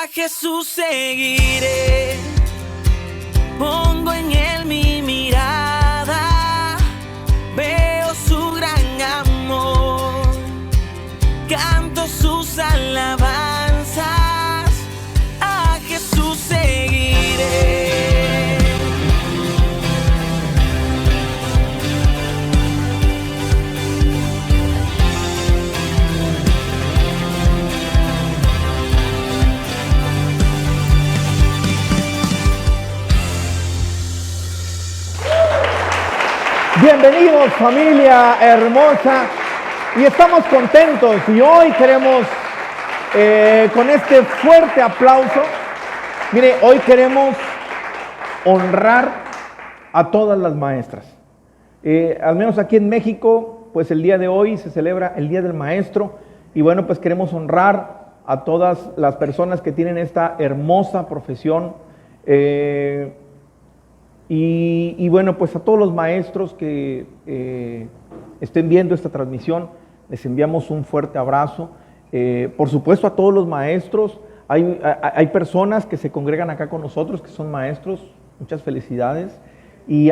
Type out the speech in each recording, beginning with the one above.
A Jesús seguiré, pongo en él mi mirada, veo su gran amor, canto sus alabanzas, a Jesús seguiré. Bienvenidos, familia hermosa, y estamos contentos y hoy queremos con este fuerte aplauso, mire, hoy queremos honrar a todas las maestras. Al menos aquí en México, pues el día de hoy se celebra el Día del Maestro y bueno, pues queremos honrar a todas las personas que tienen esta hermosa profesión. Y bueno, pues a todos los maestros que estén viendo esta transmisión, les enviamos un fuerte abrazo. Por supuesto a todos los maestros, hay personas que se congregan acá con nosotros que son maestros, muchas felicidades. Y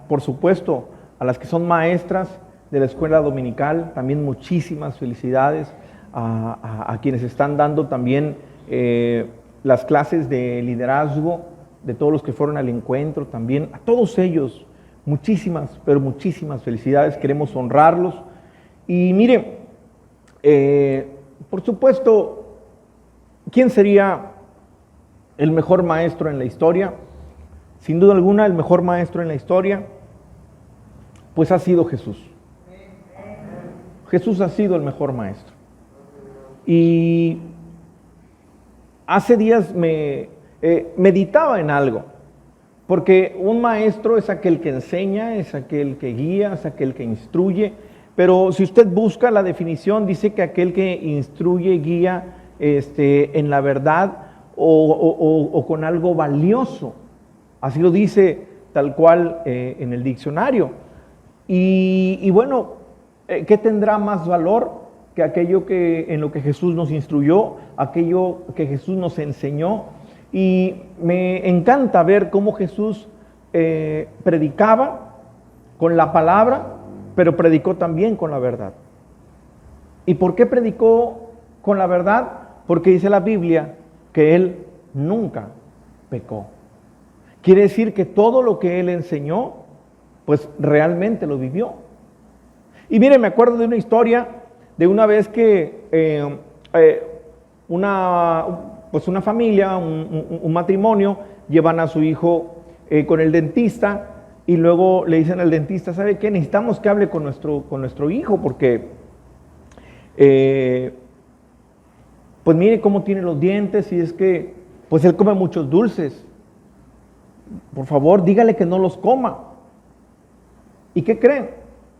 por supuesto a las que son maestras de la escuela dominical, también muchísimas felicidades. A quienes están dando también las clases de liderazgo, de todos los que fueron al encuentro también, a todos ellos, muchísimas, pero muchísimas felicidades, queremos honrarlos. Y mire, por supuesto, ¿quién sería el mejor maestro en la historia? Sin duda alguna, el mejor maestro en la historia, pues ha sido Jesús. Jesús ha sido el mejor maestro. Y hace días meditaba en algo, porque un maestro es aquel que enseña, es aquel que guía, es aquel que instruye, pero si usted busca la definición, dice que aquel que instruye, guía en la verdad o con algo valioso, así lo dice tal cual en el diccionario. Y bueno, ¿qué tendrá más valor que aquello en lo que Jesús nos instruyó, aquello que Jesús nos enseñó? Y me encanta ver cómo Jesús predicaba con la palabra, pero predicó también con la verdad. ¿Y por qué predicó con la verdad? Porque dice la Biblia que Él nunca pecó. Quiere decir que todo lo que Él enseñó, pues realmente lo vivió. Y mire, me acuerdo de una historia de una vez que una familia, un matrimonio, llevan a su hijo con el dentista y luego le dicen al dentista, ¿sabe qué? Necesitamos que hable con nuestro hijo porque, pues mire cómo tiene los dientes y es que, pues él come muchos dulces. Por favor, dígale que no los coma. ¿Y qué creen?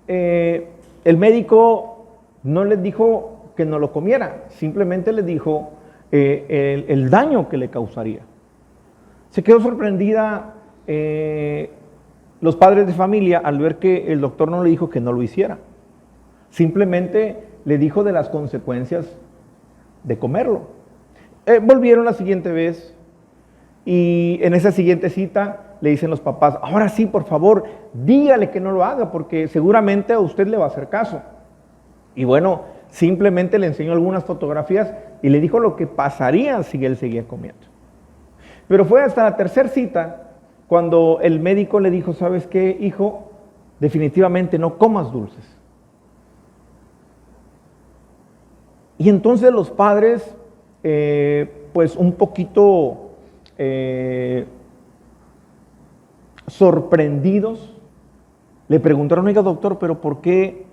El médico no les dijo que no lo comiera, simplemente les dijo el daño que le causaría. Se quedó sorprendida los padres de familia al ver que el doctor no le dijo que no lo hiciera. Simplemente le dijo de las consecuencias de comerlo. Volvieron la siguiente vez y en esa siguiente cita le dicen los papás, ahora sí, por favor, dígale que no lo haga porque seguramente a usted le va a hacer caso. Y bueno, simplemente le enseñó algunas fotografías y le dijo lo que pasaría si él seguía comiendo. Pero fue hasta la tercera cita cuando el médico le dijo, ¿sabes qué, hijo? Definitivamente no comas dulces. Y entonces los padres, pues un poquito sorprendidos, le preguntaron, oiga doctor, pero ¿por qué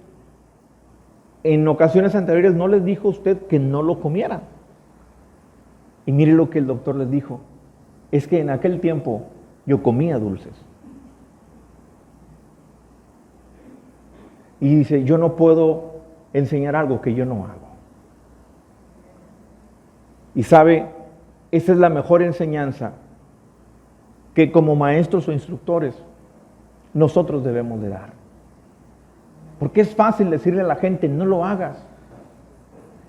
en ocasiones anteriores no les dijo usted que no lo comieran? Y mire lo que el doctor les dijo, es que en aquel tiempo yo comía dulces. Y dice, yo no puedo enseñar algo que yo no hago. Y sabe, esa es la mejor enseñanza que como maestros o instructores nosotros debemos de dar. Porque es fácil decirle a la gente, no lo hagas.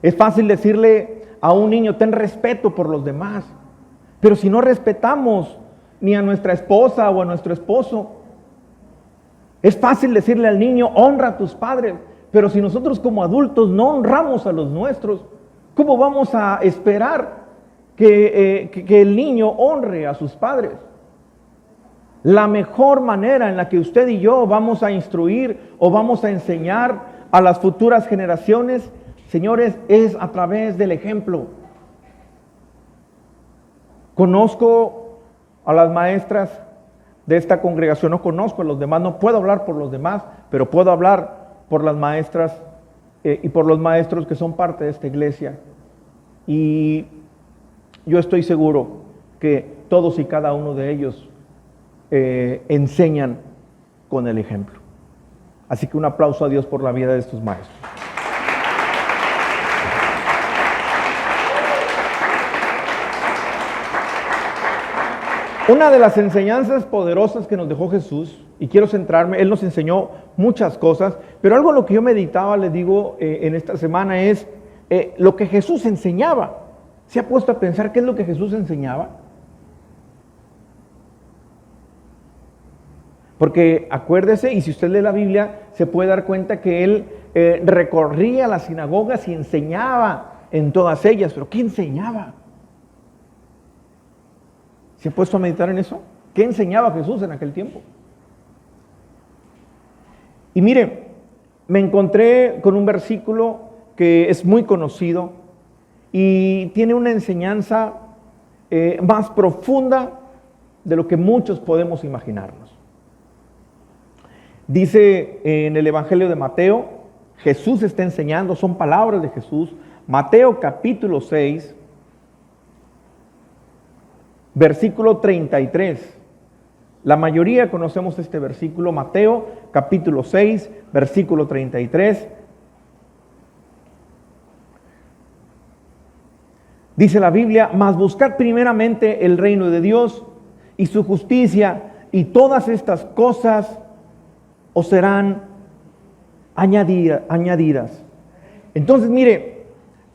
Es fácil decirle a un niño, ten respeto por los demás. Pero si no respetamos ni a nuestra esposa o a nuestro esposo, es fácil decirle al niño, honra a tus padres. Pero si nosotros como adultos no honramos a los nuestros, ¿cómo vamos a esperar que el niño honre a sus padres? La mejor manera en la que usted y yo vamos a instruir o vamos a enseñar a las futuras generaciones, señores, es a través del ejemplo. Conozco a las maestras de esta congregación, no conozco a los demás, no puedo hablar por los demás, pero puedo hablar por las maestras y por los maestros que son parte de esta iglesia. Y yo estoy seguro que todos y cada uno de ellos enseñan con el ejemplo. Así que un aplauso a Dios por la vida de estos maestros. Una de las enseñanzas poderosas que nos dejó Jesús, y quiero centrarme, Él nos enseñó muchas cosas, pero algo en lo que yo meditaba, les digo, en esta semana es lo que Jesús enseñaba. ¿Se ha puesto a pensar qué es lo que Jesús enseñaba? Porque acuérdese, y si usted lee la Biblia, se puede dar cuenta que Él recorría las sinagogas y enseñaba en todas ellas. ¿Pero qué enseñaba? ¿Se ha puesto a meditar en eso? ¿Qué enseñaba Jesús en aquel tiempo? Y mire, me encontré con un versículo que es muy conocido y tiene una enseñanza más profunda de lo que muchos podemos imaginarnos. Dice en el Evangelio de Mateo, Jesús está enseñando, son palabras de Jesús, Mateo capítulo 6, versículo 33. La mayoría conocemos este versículo, Mateo capítulo 6, versículo 33. Dice la Biblia, mas buscad primeramente el reino de Dios y su justicia, y todas estas cosas os serán añadidas. Entonces, mire,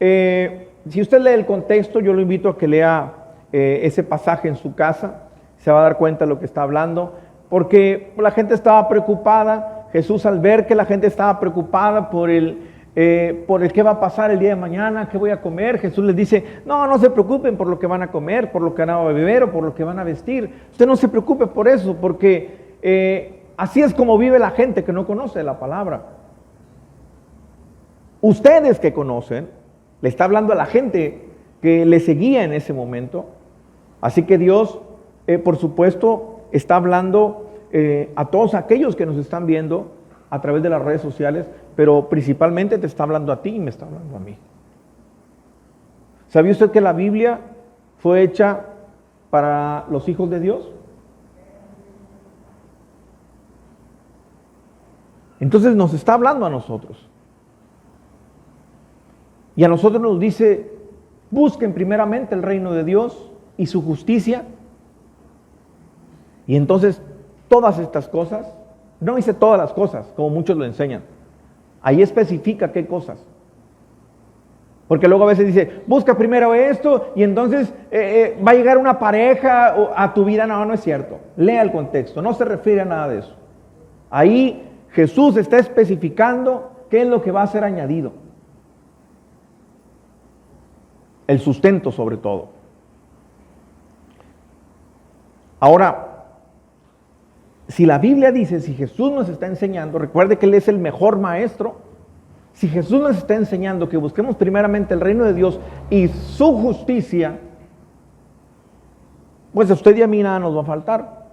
si usted lee el contexto, yo lo invito a que lea ese pasaje en su casa, se va a dar cuenta de lo que está hablando, porque la gente estaba preocupada. Jesús, al ver que la gente estaba preocupada por el qué va a pasar el día de mañana, qué voy a comer, Jesús les dice, no se preocupen por lo que van a comer, por lo que van a beber o por lo que van a vestir. Usted no se preocupe por eso, porque así es como vive la gente que no conoce la palabra. Ustedes que conocen, le está hablando a la gente que le seguía en ese momento. Así que Dios, por supuesto, está hablando a todos aquellos que nos están viendo a través de las redes sociales, pero principalmente te está hablando a ti y me está hablando a mí. ¿Sabía usted que la Biblia fue hecha para los hijos de Dios? Entonces nos está hablando a nosotros. Y a nosotros nos dice, busquen primeramente el reino de Dios y su justicia. Y entonces todas estas cosas, no dice todas las cosas, como muchos lo enseñan. Ahí especifica qué cosas. Porque luego a veces dice, busca primero esto y entonces va a llegar una pareja a tu vida. No es cierto. Lea el contexto, no se refiere a nada de eso. Ahí Jesús está especificando qué es lo que va a ser añadido. El sustento sobre todo. Ahora, si la Biblia dice, si Jesús nos está enseñando, recuerde que Él es el mejor maestro. Si Jesús nos está enseñando que busquemos primeramente el reino de Dios y su justicia, pues a usted y a mí nada nos va a faltar.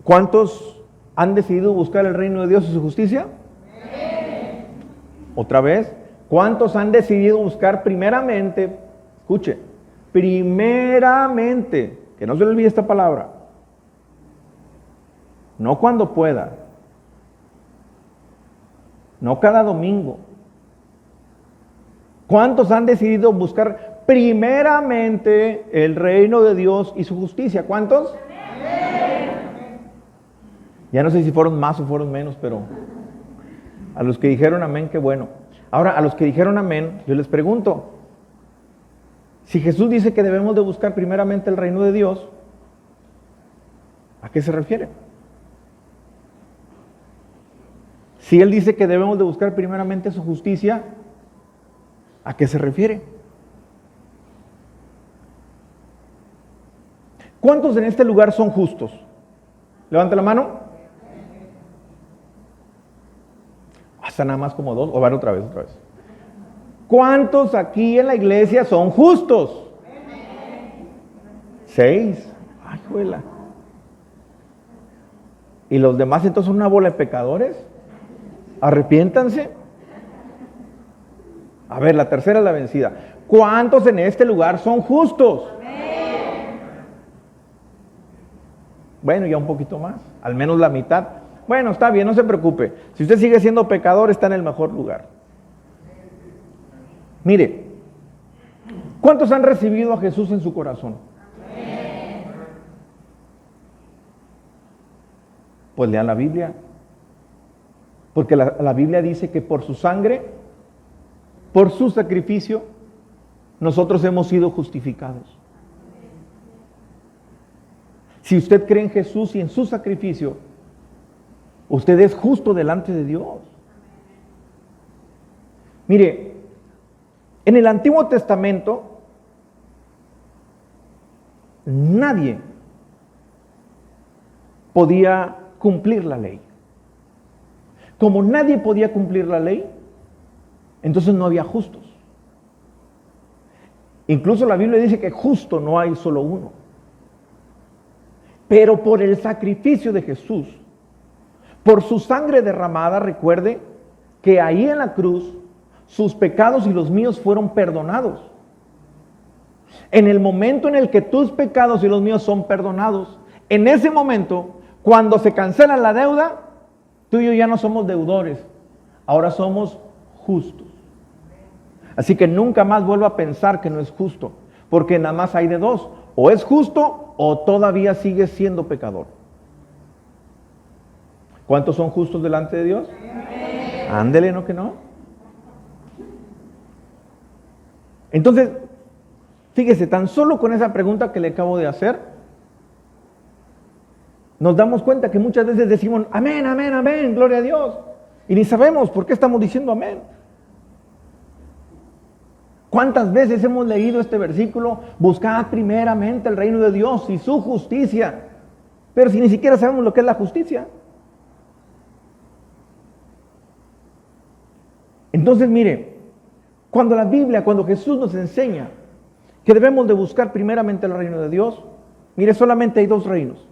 ¿Cuántos han decidido buscar el reino de Dios y su justicia? Otra vez, ¿cuántos han decidido buscar primeramente, escuche, primeramente, que no se le olvide esta palabra, no cuando pueda, no cada domingo? ¿Cuántos han decidido buscar primeramente el reino de Dios y su justicia? ¿Cuántos? Ya no sé si fueron más o fueron menos, pero a los que dijeron amén, qué bueno. Ahora, a los que dijeron amén, yo les pregunto, si Jesús dice que debemos de buscar primeramente el reino de Dios, ¿a qué se refiere? Si Él dice que debemos de buscar primeramente su justicia, ¿a qué se refiere? ¿Cuántos en este lugar son justos? Levanta la mano. Hasta nada más como 2, o van otra vez. ¿Cuántos aquí en la iglesia son justos? 6. Ay, juela. ¿Y los demás entonces son una bola de pecadores? Arrepiéntanse. A ver, la tercera es la vencida. ¿Cuántos en este lugar son justos? Bueno, ya un poquito más, al menos la mitad. Bueno, está bien, no se preocupe. Si usted sigue siendo pecador, está en el mejor lugar. Mire, ¿cuántos han recibido a Jesús en su corazón? Pues lean la Biblia. Porque la Biblia dice que por su sangre, por su sacrificio, nosotros hemos sido justificados. Si usted cree en Jesús y en su sacrificio, usted es justo delante de Dios. Mire, en el Antiguo Testamento, nadie podía cumplir la ley. Como nadie podía cumplir la ley, entonces no había justos. Incluso la Biblia dice que justo no hay solo uno. Pero por el sacrificio de Jesús, por su sangre derramada, recuerde que ahí en la cruz, sus pecados y los míos fueron perdonados. En el momento en el que tus pecados y los míos son perdonados, en ese momento, cuando se cancela la deuda, tú y yo ya no somos deudores, ahora somos justos. Así que nunca más vuelva a pensar que no es justo, porque nada más hay de dos, o es justo o todavía sigue siendo pecador. ¿Cuántos son justos delante de Dios? Ándele, ¿no que no? Entonces, fíjese, tan solo con esa pregunta que le acabo de hacer, nos damos cuenta que muchas veces decimos, amén, amén, amén, gloria a Dios. Y ni sabemos por qué estamos diciendo amén. ¿Cuántas veces hemos leído este versículo? Buscad primeramente el reino de Dios y su justicia. Pero si ni siquiera sabemos lo que es la justicia. Entonces, mire, cuando la Biblia, cuando Jesús nos enseña que debemos de buscar primeramente el reino de Dios, mire, solamente hay dos reinos.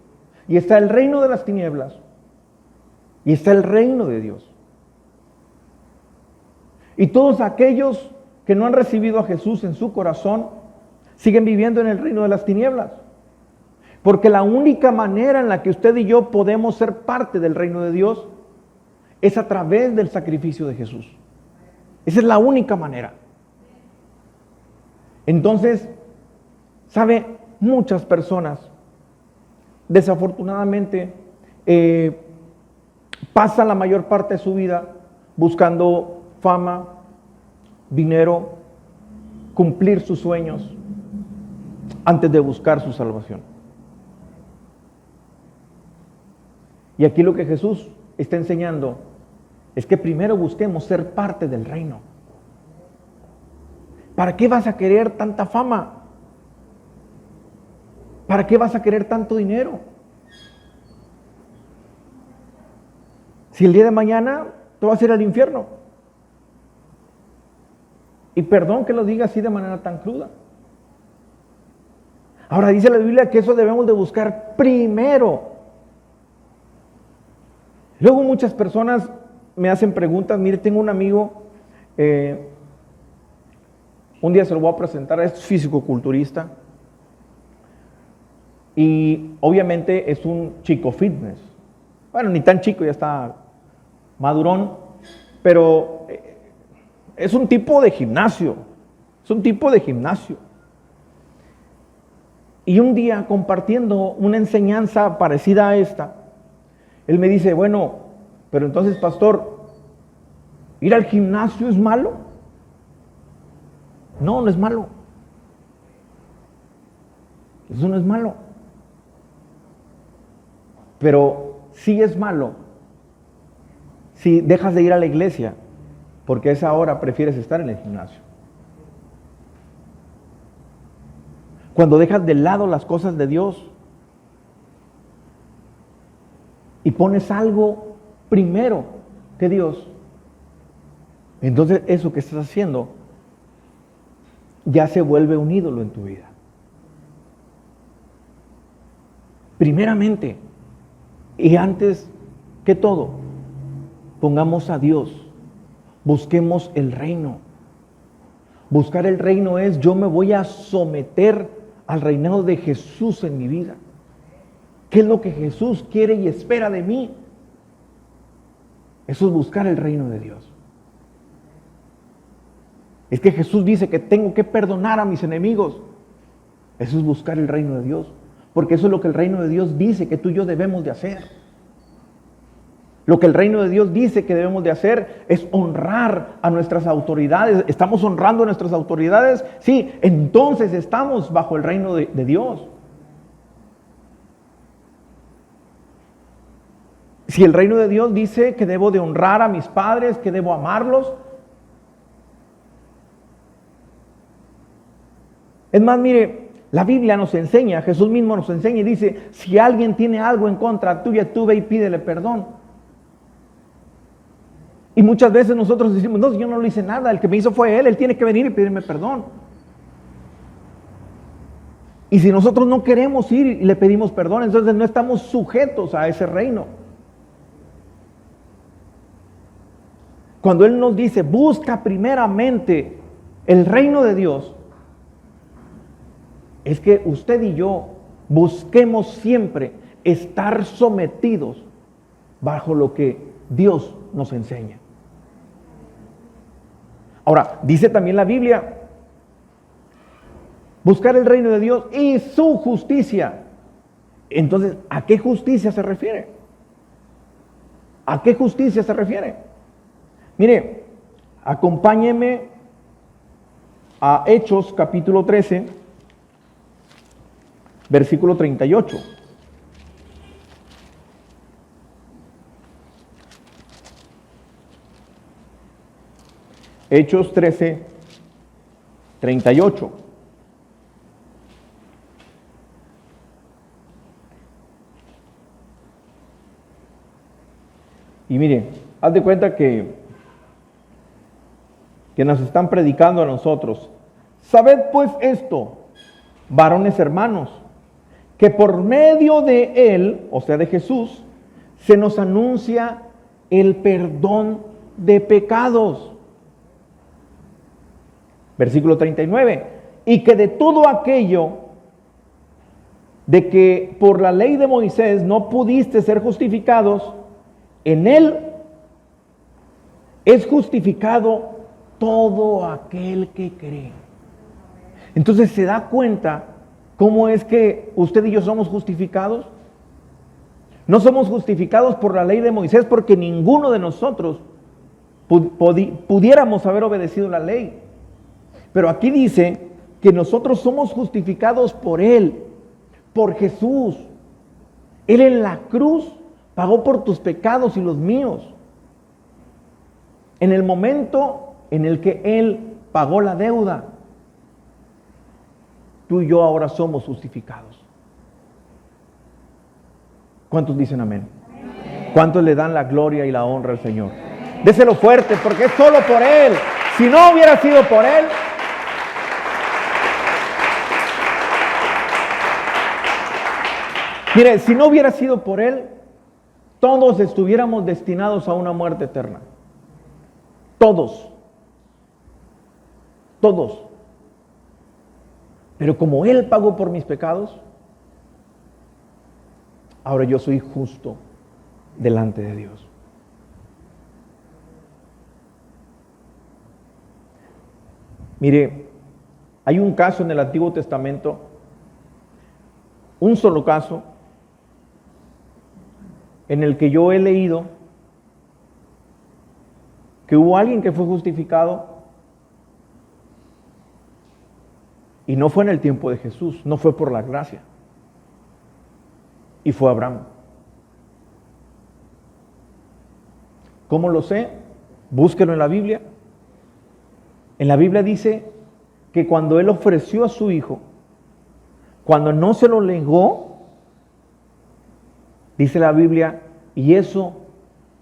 Y está el reino de las tinieblas y está el reino de Dios. Y todos aquellos que no han recibido a Jesús en su corazón siguen viviendo en el reino de las tinieblas. Porque la única manera en la que usted y yo podemos ser parte del reino de Dios es a través del sacrificio de Jesús. Esa es la única manera. Entonces, ¿sabe? Muchas personas, desafortunadamente, pasan la mayor parte de su vida buscando fama, dinero, cumplir sus sueños, antes de buscar su salvación. Y aquí lo que Jesús está enseñando es que primero busquemos ser parte del reino. ¿Para qué vas a querer tanta fama? ¿Para qué vas a querer tanto dinero? Si el día de mañana te vas a ir al infierno. Y perdón que lo diga así de manera tan cruda. Ahora dice la Biblia que eso debemos de buscar primero. Luego muchas personas me hacen preguntas. Mire, tengo un amigo, un día se lo voy a presentar, es físico-culturista. Y obviamente es un chico fitness. Bueno, ni tan chico, ya está madurón, pero es un tipo de gimnasio. Es un tipo de gimnasio. Y un día, compartiendo una enseñanza parecida a esta, él me dice, bueno, pero entonces, pastor, ¿Ir al gimnasio es malo? No, no es malo. Eso no es malo. Pero sí es malo si dejas de ir a la iglesia porque a esa hora prefieres estar en el gimnasio. Cuando dejas de lado las cosas de Dios y pones algo primero que Dios, entonces eso que estás haciendo ya se vuelve un ídolo en tu vida. Primeramente y antes que todo, pongamos a Dios, busquemos el reino. Buscar el reino es: yo me voy a someter al reinado de Jesús en mi vida. ¿Qué es lo que Jesús quiere y espera de mí? Eso es buscar el reino de Dios. Es que Jesús dice que tengo que perdonar a mis enemigos. Eso es buscar el reino de Dios. Porque eso es lo que el reino de Dios dice que tú y yo debemos de hacer. Lo que el reino de Dios dice que debemos de hacer es honrar a nuestras autoridades. ¿Estamos honrando a nuestras autoridades? Sí, entonces estamos bajo el reino de Dios. Si el reino de Dios dice que debo de honrar a mis padres, que debo amarlos. Es más, mire, la Biblia nos enseña, Jesús mismo nos enseña y dice: si alguien tiene algo en contra tuya, tú ve y pídele perdón. Y muchas veces nosotros decimos: no, yo no le hice nada, el que me hizo fue él tiene que venir y pedirme perdón. Y si nosotros no queremos ir y le pedimos perdón, entonces no estamos sujetos a ese reino. Cuando Él nos dice: busca primeramente el reino de Dios, es que usted y yo busquemos siempre estar sometidos bajo lo que Dios nos enseña. Ahora, dice también la Biblia: buscar el reino de Dios y su justicia. Entonces, ¿a qué justicia se refiere? ¿A qué justicia se refiere? Mire, acompáñeme a Hechos capítulo 13, versículo 38. Hechos 13, 38. Y mire, haz de cuenta que nos están predicando a nosotros. Sabed pues esto, varones hermanos, que por medio de Él, o sea de Jesús, se nos anuncia el perdón de pecados. Versículo 39. Y que de todo aquello de que por la ley de Moisés no pudiste ser justificados, en Él es justificado todo aquel que cree. Entonces, ¿se da cuenta cómo es que usted y yo somos justificados? No somos justificados por la ley de Moisés porque ninguno de nosotros pudiéramos haber obedecido la ley. Pero aquí dice que nosotros somos justificados por Él, por Jesús. Él en la cruz pagó por tus pecados y los míos. En el momento en el que Él pagó la deuda, tú y yo ahora somos justificados. ¿Cuántos dicen amén? ¿Cuántos le dan la gloria y la honra al Señor? Déselo fuerte, porque es solo por Él. Si no hubiera sido por Él, mire, si no hubiera sido por Él, todos estuviéramos destinados a una muerte eterna. Todos. Todos. Pero como Él pagó por mis pecados, ahora yo soy justo delante de Dios. Mire, hay un caso en el Antiguo Testamento, un solo caso, en el que yo he leído que hubo alguien que fue justificado y no fue en el tiempo de Jesús, no fue por la gracia, y fue Abraham. ¿Cómo lo sé? Búsquelo en la Biblia. En la Biblia dice que cuando él ofreció a su hijo, cuando no se lo legó, dice la Biblia, y eso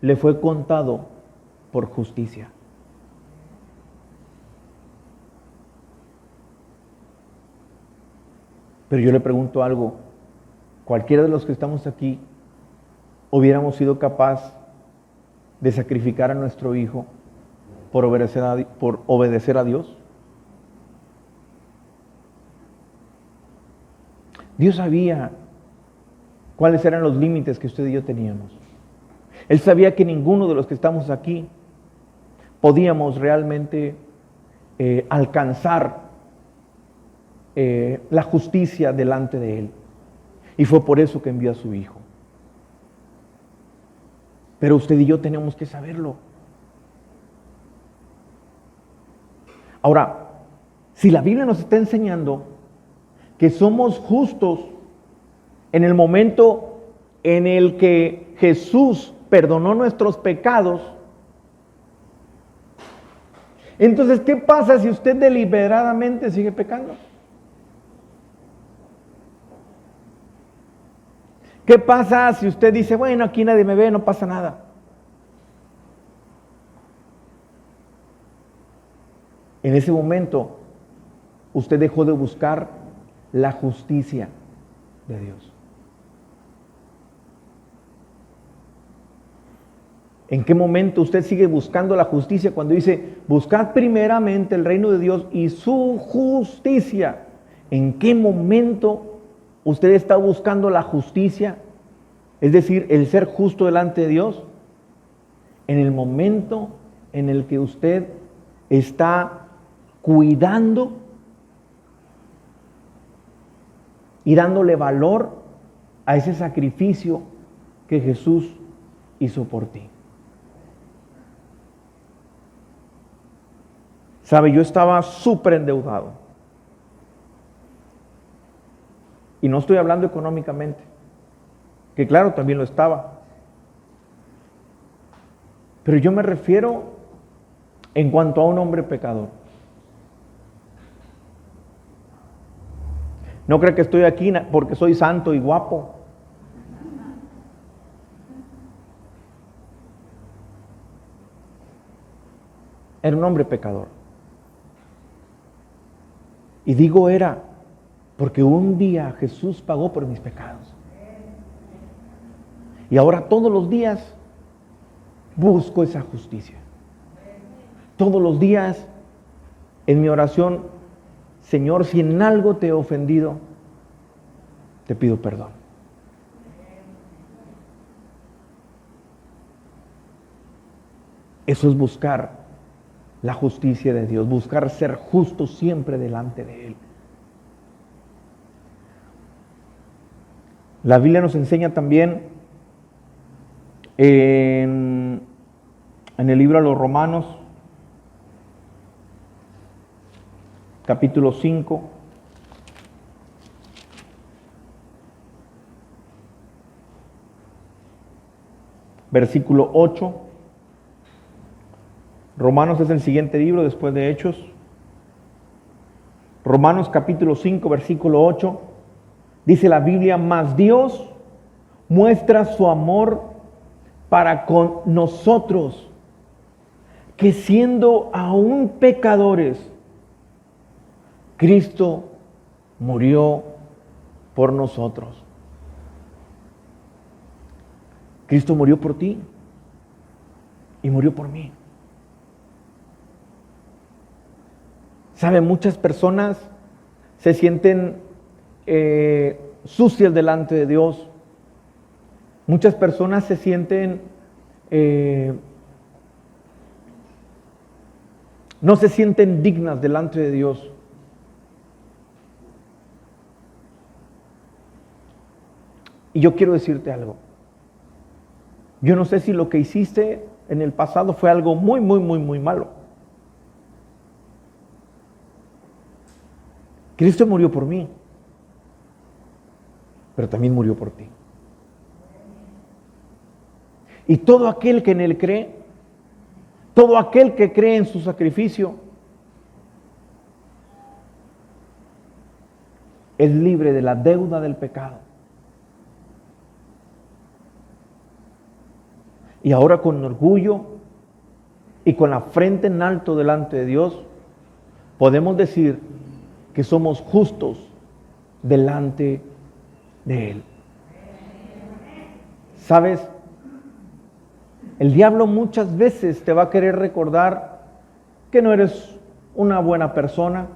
le fue contado por justicia. Pero yo le pregunto algo, cualquiera de los que estamos aquí, ¿hubiéramos sido capaz de sacrificar a nuestro hijo por obedecer a Dios? Dios sabía cuáles eran los límites que usted y yo teníamos. Él sabía que ninguno de los que estamos aquí podíamos realmente alcanzar la justicia delante de Él. Y fue por eso que envió a su Hijo. Pero usted y yo tenemos que saberlo. Ahora, si la Biblia nos está enseñando que somos justos en el momento en el que Jesús perdonó nuestros pecados, entonces, ¿qué pasa si usted deliberadamente sigue pecando? ¿Qué pasa si usted dice, bueno, aquí nadie me ve, no pasa nada? En ese momento, usted dejó de buscar la justicia de Dios. ¿En qué momento usted sigue buscando la justicia cuando dice, buscad primeramente el reino de Dios y su justicia? ¿En qué momento usted está buscando la justicia? Es decir, el ser justo delante de Dios. En el momento en el que usted está cuidando y dándole valor a ese sacrificio que Jesús hizo por ti. Sabe, yo estaba súper endeudado. Y no estoy hablando económicamente, que claro, también lo estaba. Pero yo me refiero en cuanto a un hombre pecador. No creo que estoy aquí porque soy santo y guapo. Era un hombre pecador. Y digo era porque un día Jesús pagó por mis pecados. Y ahora todos los días busco esa justicia. Todos los días en mi oración, Señor, si en algo te he ofendido, te pido perdón. Eso es buscar la justicia de Dios, buscar ser justo siempre delante de Él. La Biblia nos enseña también en el libro a los Romanos, capítulo 5, versículo 8. Romanos es el siguiente libro después de Hechos. Romanos capítulo 5, versículo 8. Dice la Biblia, mas Dios muestra su amor para con nosotros, que siendo aún pecadores, Cristo murió por nosotros. Cristo murió por ti y murió por mí. ¿Sabe? Muchas personas se sienten sucias delante de Dios. Muchas personas se sienten, no se sienten dignas delante de Dios. Y yo quiero decirte algo. Yo no sé si lo que hiciste en el pasado fue algo muy, muy, muy, muy malo. Cristo murió por mí, pero también murió por ti. Y todo aquel que en Él cree, todo aquel que cree en su sacrificio, es libre de la deuda del pecado. Y ahora con orgullo y con la frente en alto delante de Dios, podemos decir que somos justos delante de Él. ¿Sabes? El diablo muchas veces te va a querer recordar que no eres una buena persona.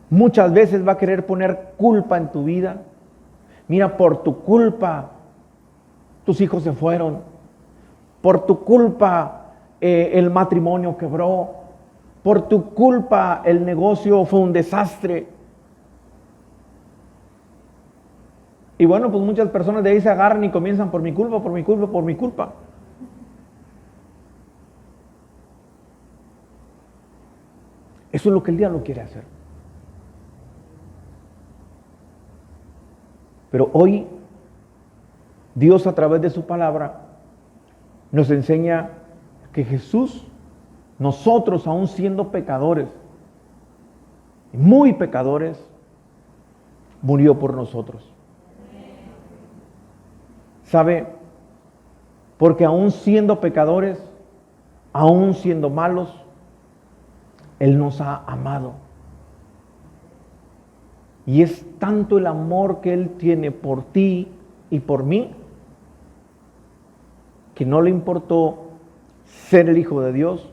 Muchas veces va a querer poner culpa en tu vida. Mira, por tu culpa tus hijos se fueron. Por tu culpa el matrimonio quebró. Por tu culpa el negocio fue un desastre. Y bueno, pues muchas personas de ahí se agarran y comienzan por mi culpa, por mi culpa, por mi culpa. Eso es lo que el diablo quiere hacer. Pero hoy Dios, a través de su palabra, nos enseña que Jesús, nosotros aún siendo pecadores, muy pecadores, murió por nosotros. ¿Sabe? Porque aún siendo pecadores, aún siendo malos, Él nos ha amado. Y es tanto el amor que Él tiene por ti y por mí, que no le importó ser el Hijo de Dios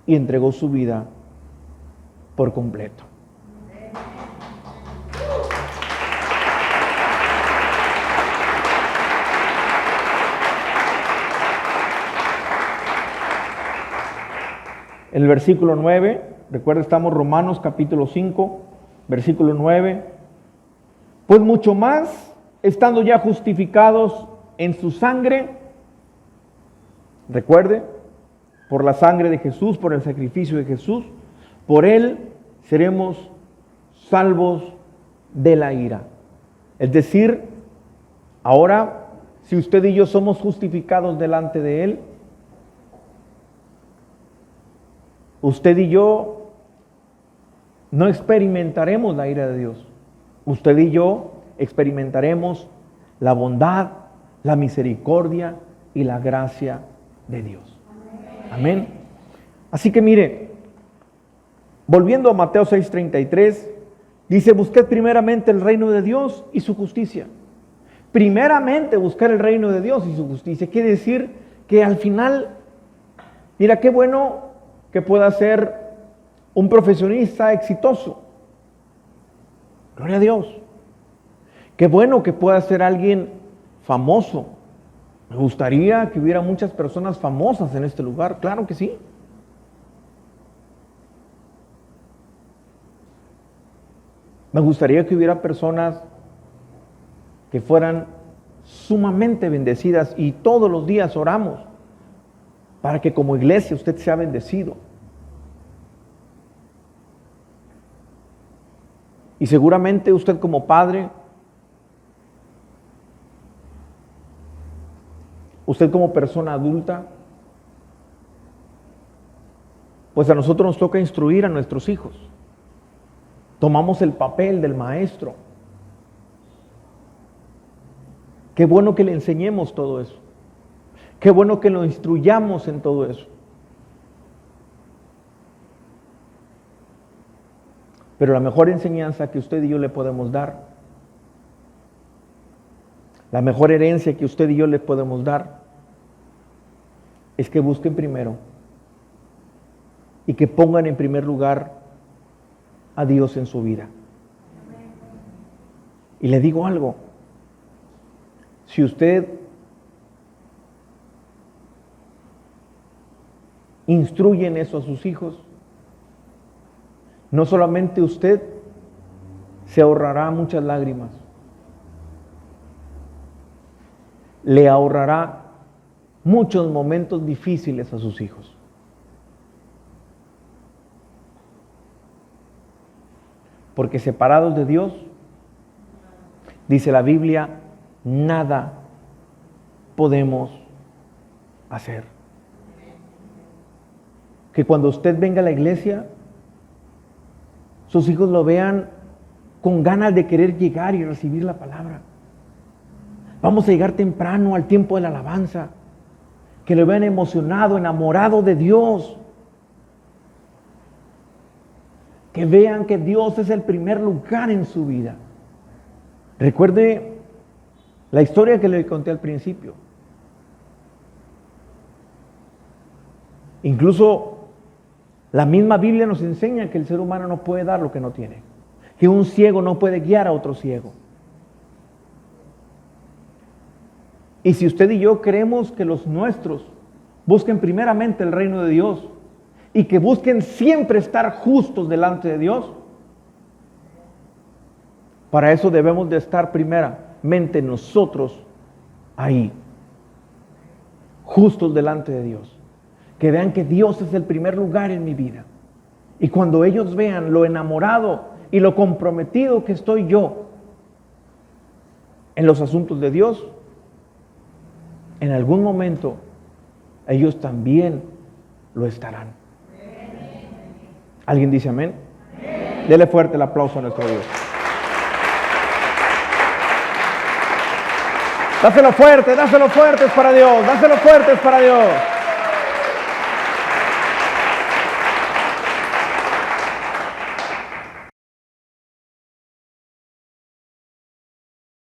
y entregó su vida por completo. El versículo 9, recuerda, estamos Romanos capítulo 5, versículo 9. Pues mucho más, estando ya justificados en su sangre, recuerde, por la sangre de Jesús, por el sacrificio de Jesús, por Él seremos salvos de la ira. Es decir, ahora, si usted y yo somos justificados delante de Él, usted y yo no experimentaremos la ira de Dios. Usted y yo experimentaremos la bondad, la misericordia y la gracia de Dios. Amén. Así que mire, volviendo a Mateo 6:33, dice: busqued primeramente el reino de Dios y su justicia. Primeramente buscar el reino de Dios y su justicia. Quiere decir que al final, mira qué bueno que pueda ser un profesionista exitoso. Gloria a Dios. Qué bueno que pueda ser alguien famoso. Me gustaría que hubiera muchas personas famosas en este lugar. Claro que sí. Me gustaría que hubiera personas que fueran sumamente bendecidas, y todos los días oramos para que como iglesia usted sea bendecido. Y seguramente usted como padre, usted como persona adulta, pues a nosotros nos toca instruir a nuestros hijos. Tomamos el papel del maestro. Qué bueno que le enseñemos todo eso. Qué bueno que lo instruyamos en todo eso. Pero la mejor enseñanza que usted y yo le podemos dar, la mejor herencia que usted y yo le podemos dar, es que busquen primero y que pongan en primer lugar a Dios en su vida. Y le digo algo: si usted instruye en eso a sus hijos, no solamente usted se ahorrará muchas lágrimas, le ahorrará muchos momentos difíciles a sus hijos. Porque separados de Dios, dice la Biblia, nada podemos hacer. Que cuando usted venga a la iglesia, sus hijos lo vean con ganas de querer llegar y recibir la palabra. Vamos a llegar temprano al tiempo de la alabanza. Que lo vean emocionado, enamorado de Dios. Que vean que Dios es el primer lugar en su vida. Recuerde la historia que le conté al principio. Incluso la misma Biblia nos enseña que el ser humano no puede dar lo que no tiene. Que un ciego no puede guiar a otro ciego. Y si usted y yo queremos que los nuestros busquen primeramente el reino de Dios y que busquen siempre estar justos delante de Dios, para eso debemos de estar primeramente nosotros ahí, justos delante de Dios. Que vean que Dios es el primer lugar en mi vida. Y cuando ellos vean lo enamorado y lo comprometido que estoy yo en los asuntos de Dios, en algún momento ellos también lo estarán. ¿Alguien dice amén? Dele fuerte el aplauso a nuestro Dios. Dáselo fuerte, es para Dios, dáselo fuerte, es para Dios.